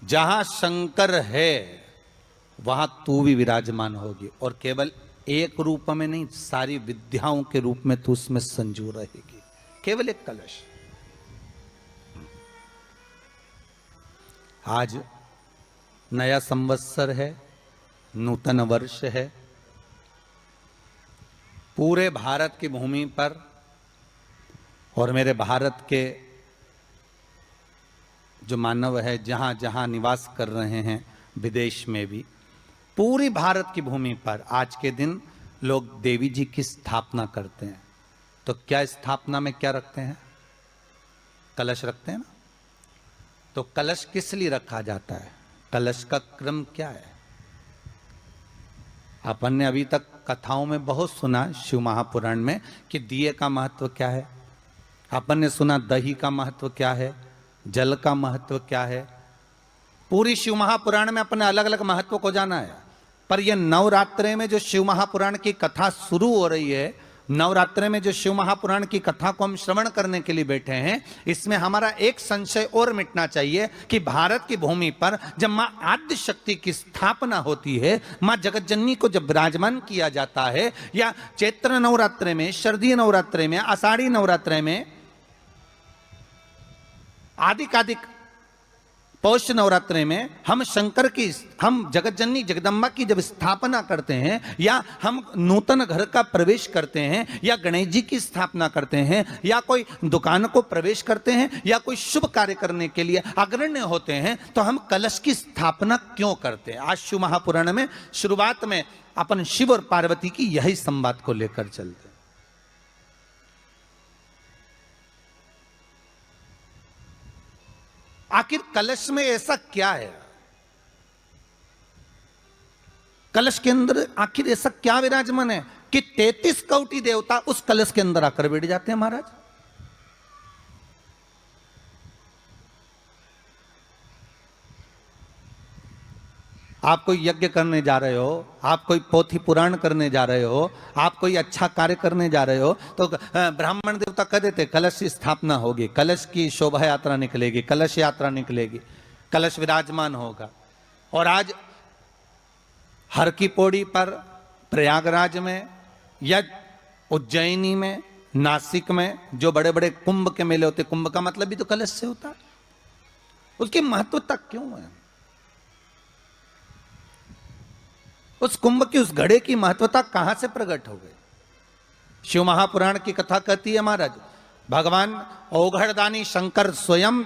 जहां शंकर है वहां तू भी विराजमान होगी, और केवल एक रूप में नहीं, सारी विद्याओं के रूप में तू उसमें संजू रहेगी। केवल एक कलश। आज नया संवत्सर है, नूतन वर्ष है। पूरे भारत की भूमि पर और मेरे भारत के जो मानव है, जहां जहां निवास कर रहे हैं, विदेश में भी, पूरी भारत की भूमि पर आज के दिन लोग देवी जी की स्थापना करते हैं तो क्या स्थापना में क्या रखते हैं? कलश रखते हैं ना। तो कलश किस लिए रखा जाता है? कलश का क्रम क्या है? अपन ने अभी तक कथाओं में बहुत सुना शिव महापुराण में कि दिए का महत्व क्या है, अपन ने सुना दही का महत्व क्या है, जल का महत्व क्या है। पूरी शिव महापुराण में अपने अलग अलग महत्व को जाना है। पर यह नवरात्रे में जो शिव महापुराण की कथा शुरू हो रही है, नवरात्रे में जो शिव महापुराण की कथा को हम श्रवण करने के लिए बैठे हैं, इसमें हमारा एक संशय और मिटना चाहिए कि भारत की भूमि पर जब मां आद्य शक्ति की स्थापना होती है, मां जगतजननी को जब विराजमान किया जाता है, या चैत्र नवरात्रे में, शरदीय नवरात्रे में, आषाढ़ी नवरात्रे में, आदिकादिक पौष नवरात्रे में हम शंकर की, हम जगतजननी जगदम्बा की जब स्थापना करते हैं, या हम नूतन घर का प्रवेश करते हैं, या गणेश जी की स्थापना करते हैं, या कोई दुकान को प्रवेश करते हैं, या कोई शुभ कार्य करने के लिए अग्रण्य होते हैं, तो हम कलश की स्थापना क्यों करते हैं? आज शिव महापुराण में शुरुआत में अपन शिव और पार्वती की यही संवाद को लेकर चलते हैं। आखिर कलश में ऐसा क्या है? कलश के अंदर आखिर ऐसा क्या विराजमान है कि 33 कोटि देवता उस कलश के अंदर आकर बैठ जाते हैं? महाराज, आप कोई यज्ञ करने जा रहे हो, आप कोई पोथी पुराण करने जा रहे हो, आप कोई अच्छा कार्य करने जा रहे हो, तो ब्राह्मण देवता कह देते कलश की स्थापना होगी, कलश की शोभा यात्रा निकलेगी, कलश यात्रा निकलेगी, कलश विराजमान होगा। और आज हर की पौड़ी पर, प्रयागराज में, या उज्जैनी में, नासिक में जो बड़े बड़े कुंभ के मेले होते, कुंभ का मतलब भी तो कलश से होता है। उसकी महत्वता क्यों है? उस कुंभ की, उस घड़े की महत्वता कहां से प्रकट हो गई? शिव महापुराण की कथा कहती है महाराज, भगवान औघड़दानी शंकर स्वयं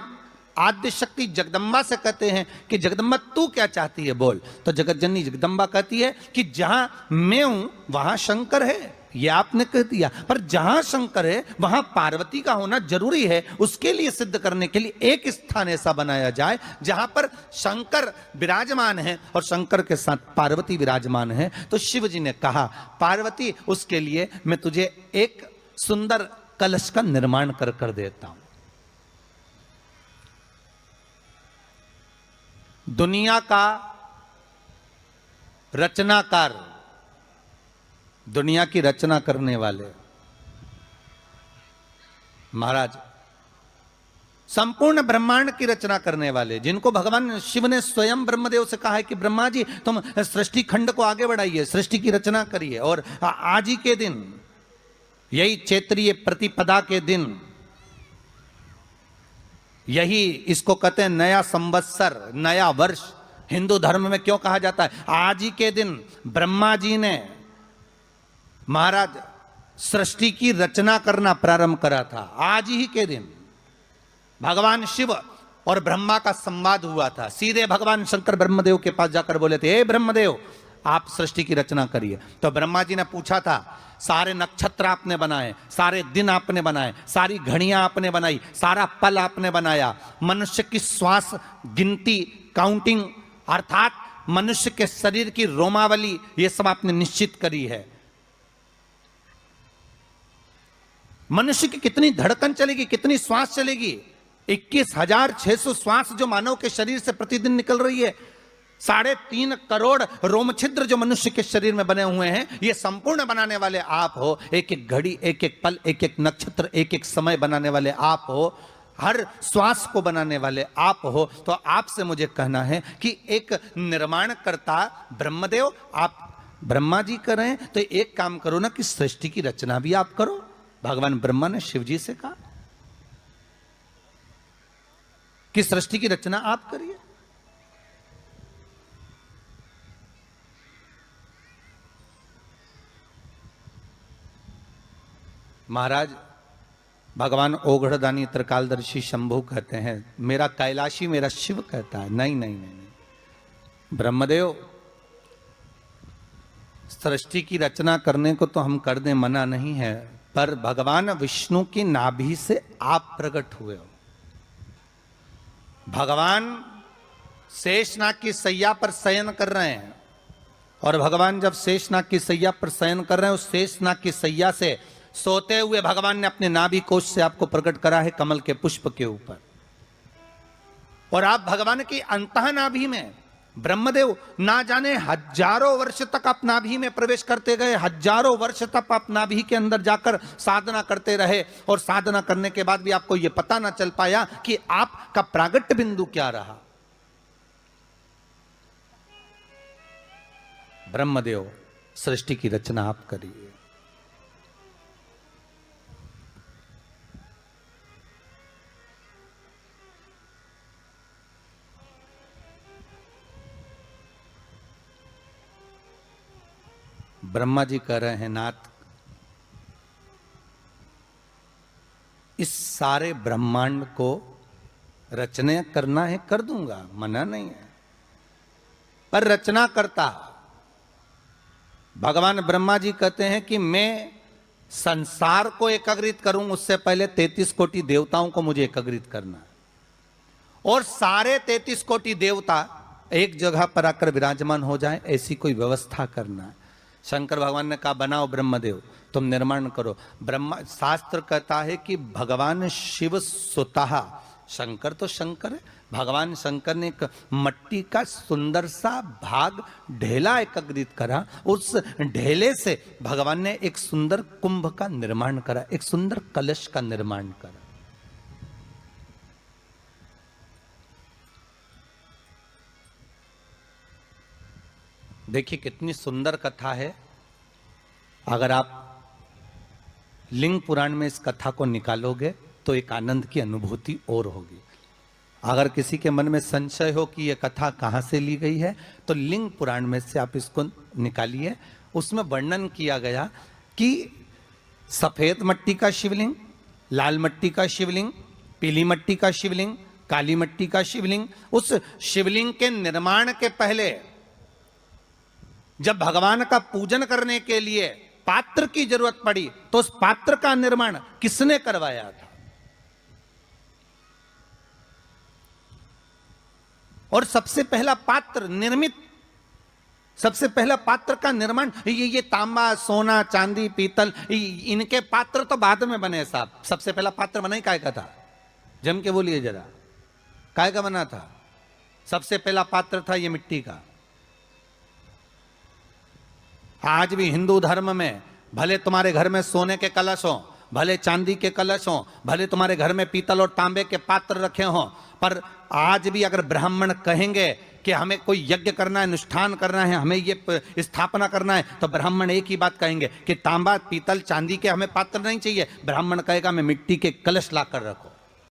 आद्य शक्ति जगदम्बा से कहते हैं कि जगदम्बा तू क्या चाहती है बोल। तो जगतजननी जगदम्बा कहती है कि जहां मैं हूं वहां शंकर है। ये आपने कह दिया, पर जहां शंकर है वहां पार्वती का होना जरूरी है। उसके लिए सिद्ध करने के लिए एक स्थान ऐसा बनाया जाए जहां पर शंकर विराजमान है और शंकर के साथ पार्वती विराजमान है। तो शिव जी ने कहा, पार्वती उसके लिए मैं तुझे एक सुंदर कलश का निर्माण कर देता हूं। दुनिया का रचनाकार, दुनिया की रचना करने वाले महाराज, संपूर्ण ब्रह्मांड की रचना करने वाले, जिनको भगवान शिव ने स्वयं ब्रह्मदेव से कहा है कि ब्रह्मा जी तुम सृष्टि खंड को आगे बढ़ाइए, सृष्टि की रचना करिए। और आज ही के दिन, यही चैत्रीय प्रतिपदा के दिन, यही इसको कहते हैं नया संवत्सर, नया वर्ष। हिंदू धर्म में क्यों कहा जाता है? आज ही के दिन ब्रह्मा जी ने महाराज सृष्टि की रचना करना प्रारंभ करा था। आज ही के दिन भगवान शिव और ब्रह्मा का संवाद हुआ था। सीधे भगवान शंकर ब्रह्मदेव के पास जाकर बोले थे, हे ब्रह्मदेव आप सृष्टि की रचना करिए। तो ब्रह्मा जी ने पूछा था, सारे नक्षत्र आपने बनाए, सारे दिन आपने बनाए, सारी घड़ियां आपने बनाई, सारा पल आपने बनाया, मनुष्य की श्वास गिनती, काउंटिंग, अर्थात मनुष्य के शरीर की रोमावली, ये सब आपने निश्चित करी है। मनुष्य की कितनी धड़कन चलेगी, कितनी श्वास चलेगी, 21,600 श्वास जो मानव के शरीर से प्रतिदिन निकल रही है, 3.5 करोड़ रोम छिद्र जो मनुष्य के शरीर में बने हुए हैं, ये संपूर्ण बनाने वाले आप हो। एक एक घड़ी, एक एक पल, एक एक नक्षत्र, एक एक समय बनाने वाले आप हो। हर श्वास को बनाने वाले आप हो। तो आपसे मुझे कहना है कि एक निर्माणकर्ता ब्रह्मदेव, आप ब्रह्मा जी कर रहे हैं, तो एक काम करो ना कि सृष्टि की रचना भी आप करो। भगवान ब्रह्मा ने शिव जी से कहा कि सृष्टि की रचना आप करिए। महाराज भगवान ओघड़दानी त्रिकालदर्शी शंभु कहते हैं, मेरा कैलाशी मेरा शिव कहता है, नहीं नहीं नहीं, नहीं। ब्रह्मदेव सृष्टि की रचना करने को तो हम कर दें, मना नहीं है, पर भगवान विष्णु की नाभि से आप प्रकट हुए हो। भगवान शेषनाग की सैया पर शयन कर रहे हैं, और भगवान जब शेषनाग की सैया पर शयन कर रहे हैं, उस शेषनाग की सैया से सोते हुए भगवान ने अपने नाभि कोश से आपको प्रकट करा है कमल के पुष्प के ऊपर। और आप भगवान की अंतः नाभि में, ब्रह्मदेव ना जाने हजारों वर्ष तक आप नाभि में प्रवेश करते गए, हजारों वर्ष तक आप नाभि के अंदर जाकर साधना करते रहे, और साधना करने के बाद भी आपको यह पता ना चल पाया कि आपका प्रागट्य बिंदु क्या रहा। ब्रह्मदेव, सृष्टि की रचना आप करिए। ब्रह्मा जी कह रहे हैं, नाथ इस सारे ब्रह्मांड को रचना करना है, कर दूंगा, मना नहीं है, पर रचना करता भगवान ब्रह्मा जी कहते हैं कि मैं संसार को एकाग्रित करूं, उससे पहले 33 कोटि देवताओं को मुझे एकाग्रित करना है, और सारे 33 कोटि देवता एक जगह पर आकर विराजमान हो जाएं, ऐसी कोई व्यवस्था करना है। शंकर भगवान ने कहा, बनाओ ब्रह्मदेव, तुम निर्माण करो। ब्रह्मा, शास्त्र कहता है कि भगवान शिव स्वतः, शंकर तो शंकर है, भगवान शंकर ने एक मट्टी का सुंदर सा भाग ढेला एकत्रित करा, उस ढेले से भगवान ने एक सुंदर कुंभ का निर्माण करा, एक सुंदर कलश का निर्माण करा। देखिए कितनी सुंदर कथा है। अगर आप लिंग पुराण में इस कथा को निकालोगे तो एक आनंद की अनुभूति और होगी। अगर किसी के मन में संशय हो कि यह कथा कहाँ से ली गई है, तो लिंग पुराण में से आप इसको निकालिए। उसमें वर्णन किया गया कि सफेद मट्टी का शिवलिंग, लाल मट्टी का शिवलिंग, पीली मट्टी का शिवलिंग, काली मट्टी का शिवलिंग, उस शिवलिंग के निर्माण के पहले जब भगवान का पूजन करने के लिए पात्र की जरूरत पड़ी, तो उस पात्र का निर्माण किसने करवाया था? और सबसे पहला पात्र निर्मित, सबसे पहला पात्र का निर्माण, ये तांबा, सोना, चांदी, पीतल, इनके पात्र तो बाद में बने साहब। सबसे पहला पात्र बना ही काय का था? जम के बोलिए जरा, काय का बना था? सबसे पहला पात्र था ये मिट्टी का। आज भी हिंदू धर्म में भले तुम्हारे घर में सोने के कलश हो, भले चांदी के कलश हो, भले तुम्हारे घर में पीतल और तांबे के पात्र रखे हों, पर आज भी अगर ब्राह्मण कहेंगे कि हमें कोई यज्ञ करना है, अनुष्ठान करना है, हमें ये स्थापना करना है, तो ब्राह्मण एक ही बात कहेंगे कि तांबा, पीतल, चांदी के हमें पात्र नहीं चाहिए। ब्राह्मण कहेगा हमें मिट्टी के कलश ला कर रखो।